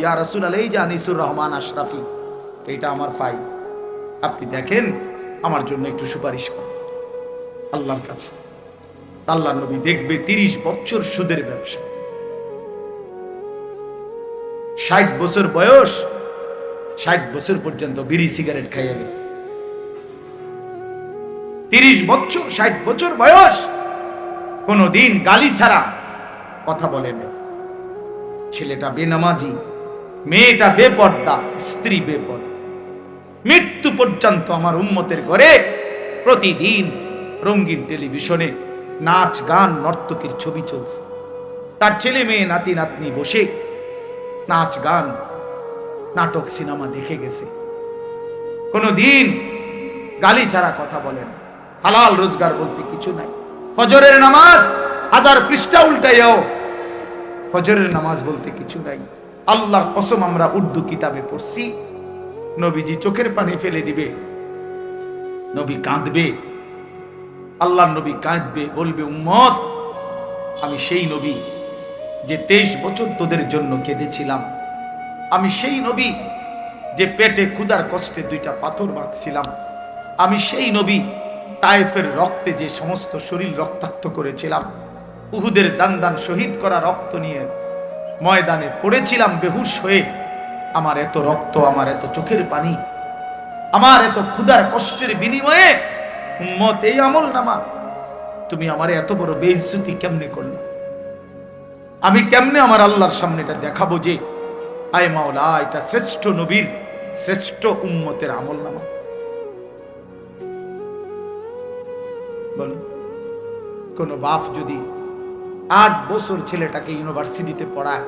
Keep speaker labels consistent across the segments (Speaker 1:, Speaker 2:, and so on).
Speaker 1: ইয়া রাসূলুল্লাহ, এই যে আনিসুর রহমান আশরাফি, এইটা আমার ফাইল, আপনি দেখেন আমার জন্য একটু সুপারিশ করেন আল্লাহর কাছে। আল্লাহ নবী দেখবে 30 বছর সুদের ব্যবসা, 60 বছর বয়স, 60 বছর পর্যন্ত বিড়ি সিগারেট খাইয়া গেছে। 30 বছর, 60 বছর বয়স, কোনদিন গালি ছাড়া কথা বলে না। ছেলেটা বেনামাজি, মেয়েটা বেপর্দা, স্ত্রী বেপর্দা। মৃত্যু পর্যন্ত আমার উম্মতের ঘরে প্রতিদিন রঙিন টেলিভিশনে নাচ গান নর্তকীর ছবি চলছে। তার ছেলে মেয়ে নাতি নাতনি বসে নাচ গান নাটক সিনেমা দেখে গেছে। কোনদিন গালি ছাড়া কথা বলেন, হালাল রোজগার বলতে কিছু নাই। ফজরের নামাজ 1000 পৃষ্ঠা উল্টাইয়াও ফজরের নামাজ বলতে কিছু নাই। আল্লাহর কসম, আমরা উর্দু কিতাবে পড়ছি, নবীজি চোখের পানি ফেলে দিবে, নবী কাঁদবে, আল্লাহর নবী কাঁদবে, বলবে উম্মত, আমি সেই নবী যে 23 বছর তোদের জন্য কেঁদেছিলাম। আমি সেই নবী যে পেটে ক্ষুধার কষ্টে 2টা পাথর বাঁধছিলাম। আমি সেই নবী তায়েফের রক্তে যে সমস্ত শরীর রক্তাক্ত করেছিলাম। উহুদের দান শহীদ করা রক্ত নিয়ে ময়দানে পড়েছিলাম বেহুশ হয়ে। আমার এত রক্ত, আমার এত চোখের পানি, আমার এত ক্ষুধার কষ্টের বিনিময়ে উম্মত এই আমল নামা, তুমি আমারে এত বড় বেইজ্জতি কেমনে করলে? আমি কেমনে আমার আল্লাহর সামনে এটা দেখাবো যে আয় মাওলা, এটা শ্রেষ্ঠ নবীর, শ্রেষ্ঠ উম্মতের আমল নামা? বলুন, কোন বাপ যদি 8 বছর ছেলেটাকে ইউনিভার্সিটিতে পড়ায়,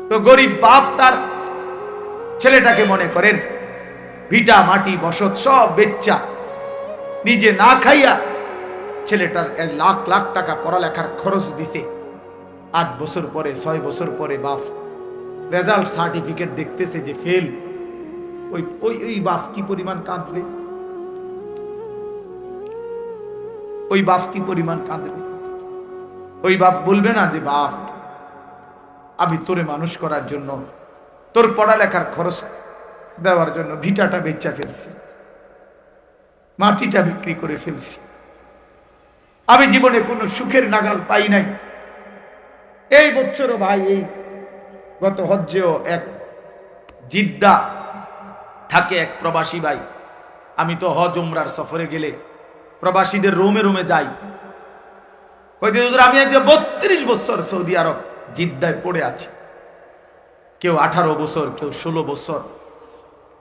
Speaker 1: তো গরিব বাপ তার ছেলেটাকে মনে করেন ভিটা মাটি বসত সব বেচ্চা, নিজে না খাইয়া ছেলেটার 1 লাখ লাখ টাকা পড়ালেখার খরচ দিছে। 8 বছর পরে, 6 বছর পরে বাপ রেজাল্ট সার্টিফিকেট দেখতেছে যে ফেল। ওই বাপ কি পরিমাণ কাঁদবে? ওই বাপ কি পরিমাণ কাঁদবে? ওই বাপ বলবে না যে বাপ, আমি তোরে মানুষ করার জন্য, তোর পড়ালেখার খরচ দেওয়ার জন্য ভিটাটা বেচা ফেলছি, মাটিটা বিক্রি করে ফেলছি, আমি জীবনে কোনো সুখের নাগাল পাই নাই। এই বছরও ভাই, এই গত হজ্জেও এক জিদ্দা থাকে এক প্রবাসী ভাই, আমি তো হজ উমরার সফরে গেলে প্রবাসীদের রুমে রুমে যাই, কইতে হুজুর আমি আজ 32 বছর সৌদি আরব জিদ্দায় পড়ে আছি। কেউ 18 বছর, কেউ 16 বছর।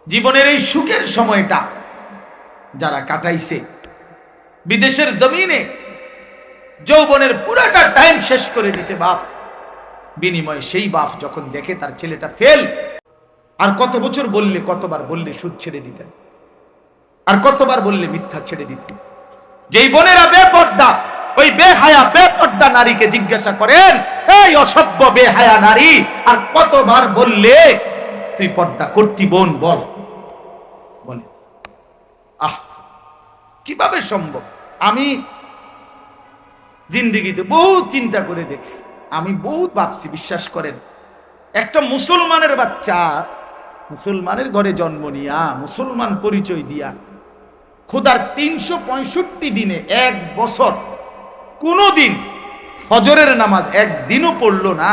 Speaker 1: জীবনের এই সুখের সময়টা যারা কাটাইছে বিদেশের জমিনে, যৌবনের পুরাটা টাইম শেষ করে দিছে বাপ, বিনিময়ে সেই বাপ যখন দেখে তার ছেলেটা ফেল, আর কত বছর বললে, কতবার বললে সুদ ছেড়ে দিতেন, আর কতবার বললে মিথ্যা ছেড়ে দিতেন। যেই বোনেরা বেপর্দা, ওই বেহায়া বেপর্দা নারীকে জিজ্ঞাসা করেন, এই অসভ্য বেহায়া নারী, আর কতবার বললে তুই পর্দা করতি বোন, বল বলে। আহ, কিভাবে সম্ভব? আমি জিন্দেগিতে বহুত চিন্তা করে দেখছি, আমি বহুত ভাবছি, বিশ্বাস করেন, একটা মুসলমানের বাচ্চা মুসলমানের ঘরে জন্ম নিয়া, মুসলমান পরিচয় দিয়া, খোদার 365 দিনে 1 বছর কোনদিন ফজরের নামাজ একদিনও পড়লো না,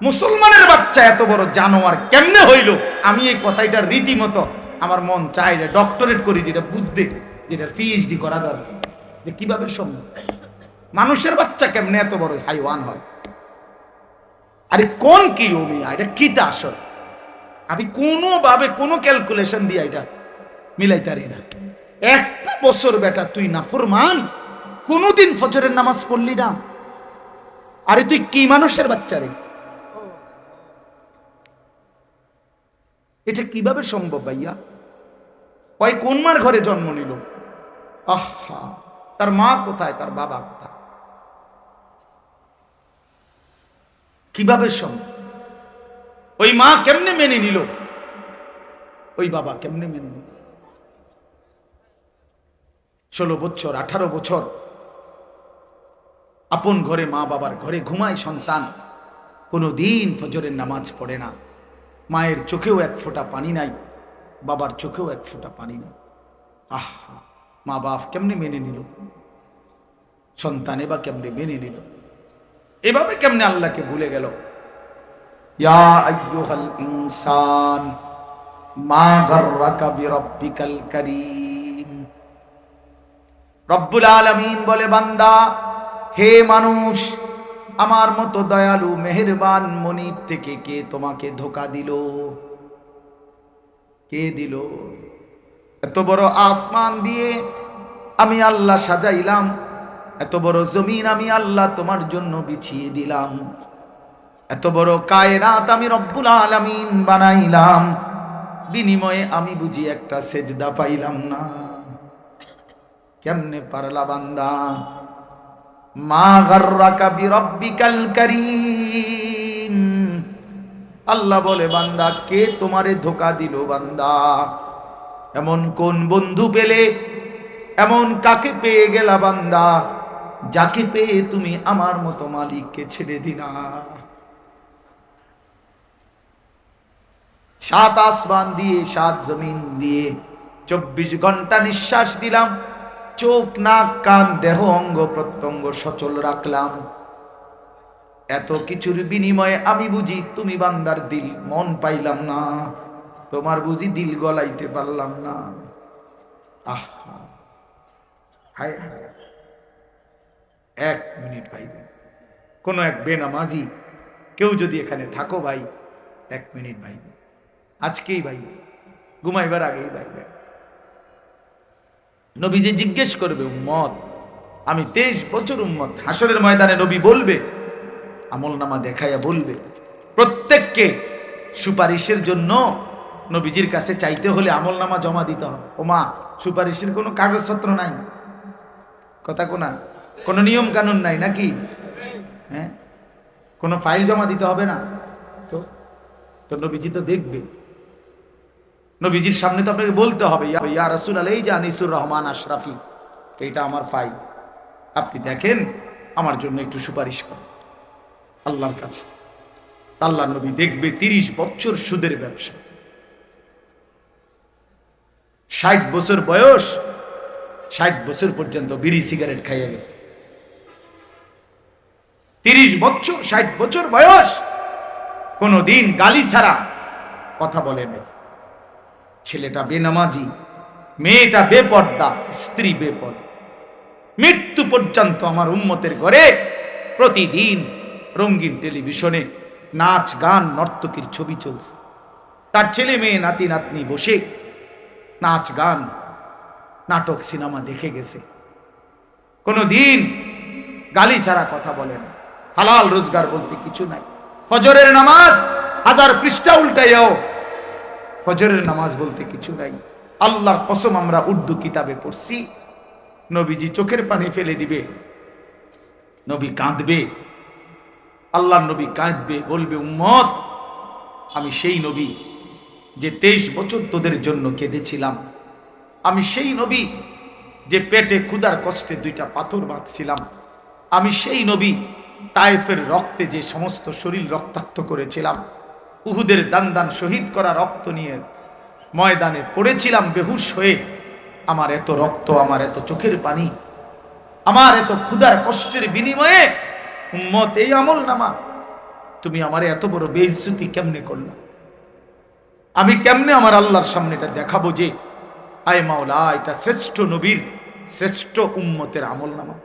Speaker 1: মুসলমানের বাচ্চা এত বড় জানোয়ার কেমনে হইল? আমি এই কথাটা রীতিমতো আমার মন চাই যে ডক্টরেট করি, যেটা বুঝতে, যেটা PhD করা দরকার, যে কিভাবে সম্ভব মানুষের বাচ্চা কেমনে এত বড় হাইওয়ান হয়। আরে কোন কি ওমিয়া, এটা কিটা আসল? আমি কোনোভাবে কোনো ক্যালকুলেশন দিয়ে এটা মিলাইতারি না। 1 বছর বেটা তুই নাফরমান, কোনোদিন ফজরের নামাজ পড়লি না, আরে তুই কি মানুষের বাচ্চা রে? এটা কিভাবে সম্ভব ভাইয়া? ওই কোন মার ঘরে জন্ম নিল? আহা, তার মা কোথায়, তার বাবা কোথায়? কিভাবে সম্ভব? ওই মা কেমনে মেনে নিল, ওই বাবা কেমনে মেনে নিল? 16 বছর, 18 বছর আপন ঘরে, মা বাবার ঘরে ঘুমায় সন্তান, কোনো দিন ফজরের নামাজ পড়ে না, মায়ের চোখেও এক ফোঁটা পানি নাই, বাবার চোখেও এক ফোঁটা পানি নাই। আহা, মা বাপ কেমনে মেনে নিল, সন্তানে বা কেমনে মেনে নিল, এভাবে কেমনে আল্লাহকে ভুলে গেল। ইয়া আইয়ুহাল ইনসান মা গাররাকা বিরাব্বিকাল কারীম। রব্বুল আলামিন বলে, বান্দা, হে মানুষ, আমার মতো দয়ালু মেহেরবান মনিব থেকে কে তোমাকে ধোঁকা দিল? কে দিল? এত বড় আসমান দিয়ে আমি আল্লাহ সাজাইলাম, এত বড় জমিন আমি আল্লাহ তোমার জন্য বিছিয়ে দিলাম, এত বড় কায়নাত আমি রব্বুল আলামিন বানাইলাম, বিনিময়ে আমি বুঝি একটা সেজদা পাইলাম না? কেমনে পারলা বান্দা? মা গাররাকা বিরাব্বিকাল কারীম। আল্লাহ বলে, বান্দা, কে তোমারে ধোঁকা দিল? বান্দা, এমন কোন বন্ধু পেলে, এমন কাকে পেয়ে গেলা বান্দা, যাকে পেয়ে তুমি আমার মতো মালিককে ছেড়ে দিলা? সাত আসমান দিয়ে, সাত জমিন দিয়ে 24 ঘন্টা নিঃশ্বাস দিলাম, চোখ নাক কান দেহ অঙ্গ প্রত্যঙ্গ সচল রাখলাম, এত কিছুর বিনিময়ে আমি বুঝি তুমি বান্দার দিল মন পাইলাম না, তোমার বুঝি দিল গলাইতে পারলাম না। আহা, হায় হায়। 1 মিনিট ভাইবে, কোন এক বেনামাজি কেউ যদি এখানে থাকো ভাই, 1 মিনিট ভাইবে, আজকেই ভাইবে, ঘুমাইবার আগেই ভাইবে। নবীজি জিজ্ঞেস করবে, উম্মত, আমি 23 বছর উম্মত, হাসরের ময়দানে নবী বলবে, আমলনামা দেখাইয়া বলবে, প্রত্যেককে সুপারিশের জন্য নবীজির কাছে চাইতে হলে আমলনামা জমা দিতে হবে। ওমা, সুপারিশের কোনো কাগজপত্র নাই, কথা কোনা, কোনো নিয়ম কানুন নাই নাকি? হ্যাঁ, কোনো ফাইল জমা দিতে হবে না তো? তো নবীজি তো দেখবে, নবীজির সামনে তো আপনাকে বলতে হবে, ইয়া রাসূলুল্লাহ, এই যে আনিসুর রহমান আশরাফি, এইটা আমার ফাইল, আপনি দেখেন, আমার জন্য একটু সুপারিশ করেন আল্লাহর কাছে। আল্লাহর নবী দেখবে 30 বছর সুদের ব্যবসা, 60 বছর বয়স, 60 বছর পর্যন্ত বিড়ি সিগারেট খাইয়া গেছে। 30 বছর, 60 বছর বয়স, কোনদিন গালি ছাড়া কথা বলে নাই। ছেলেটা বেনামাজি, মেয়েটা বেপর্দা, স্ত্রী বেপর্দা। মৃত্যু পর্যন্ত আমার উম্মতের ঘরে প্রতিদিন রঙিন টেলিভিশনে নাচ গান নর্তকীর ছবি চলছে। তার ছেলে মেয়ে নাতি নাতনি বসে নাচ গান নাটক সিনেমা দেখে গেছে। কোনদিন গালি ছাড়া কথা বলে না, হালাল রোজগার বলতে কিছু নাই। ফজরের নামাজ 1000 পৃষ্ঠা উল্টাইয়াও ফজরের নামাজ বলতে কিছু নাই। আল্লাহর কসম, আমরা উর্দু কিতাবে পড়ছি, নবীজি চোখের পানি ফেলে দিবে, নবী কাঁদবে, আল্লাহর নবী কাঁদবে, বলবে, উম্মত, আমি সেই নবী যে 23 বছর তোদের জন্য কেঁদেছিলাম, আমি সেই নবী যে পেটে ক্ষুধার কষ্টে 2টা পাথর বাঁধছিলাম, আমি সেই নবী তায়েফের রক্তে যে সমস্ত শরীর রক্তাক্ত করেছিলাম, উহুদের দান শহীদ করা রক্ত নিয়ে ময়দানে পড়েছিলাম বেহুশ হয়ে, আমার এত রক্ত, আমার এত চোখের পানি, আমার এত ক্ষুধার কষ্টের বিনিময়ে উম্মত এই আমলনামা, তুমি আমারে এত বড় বেইজ্জতি কেমনে করলা? আমি কেমনে আমার আল্লাহর সামনে এটা দেখাবো যে আয় মাওলা, এটা শ্রেষ্ঠ নবীর, শ্রেষ্ঠ উম্মতের আমলনামা?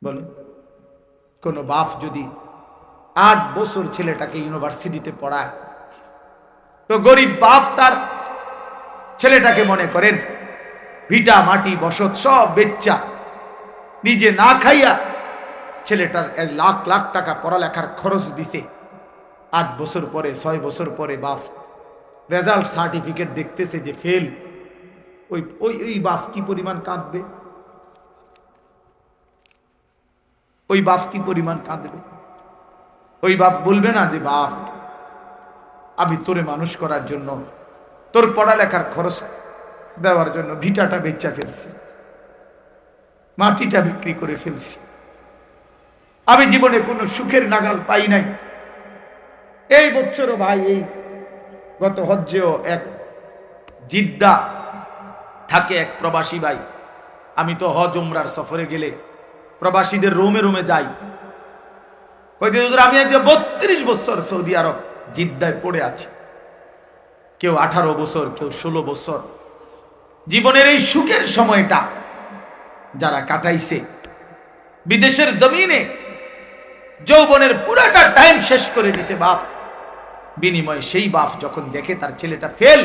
Speaker 1: বলো, কোন বাপ যদি 8 বছর ছেলেটাকে ইউনিভার্সিটিতে পড়ায়, তো গরিব বাপ তার ছেলেটাকে মনে করেন ভিটা মাটি বসত সব বেচ্চা, নিজে না খাইয়া ছেলেটার 1 লাখ লাখ টাকা পড়ালেখার খরচ দিছে। 8 বছর পরে, 6 বছর পরে বাপ রেজাল্ট সার্টিফিকেট দেখতেছে যে ফেল। ওই বাপ কি পরিমাণ কাঁদবে? ওই বাপ কি পরিমাণ কাঁদবে? ওই বাপ বলবে না যে, বাপ, আমি তোরে মানুষ করার জন্য, তোর পড়ালেখার খরচ দেওয়ার জন্য ভিটাটা বেচা ফেলছি, মাটিটা বিক্রি করে ফেলছি, আমি জীবনে কোনো সুখের নাগাল পাই নাই। এই বছরও ভাই, এই গত হজ্জেও এক জিদ্দা থাকে এক প্রবাসী ভাই, আমি তো হজ উমরার সফরে গেলে প্রবাসীদের রুমে রুমে যাই, কইতে হুজুর আমি আজ 32 বছর সৌদি আরব জিদ্দায় পড়ে আছি, কেউ 18 বছর, কেউ 16 বছর। জীবনের এই সুখের সময়টা যারা কাটাইছে বিদেশের জমিনে, যৌবনের পুরাটা টাইম শেষ করে দিছে বাপ, বিনিময়ে সেই বাপ যখন দেখে তার ছেলেটা ফেল,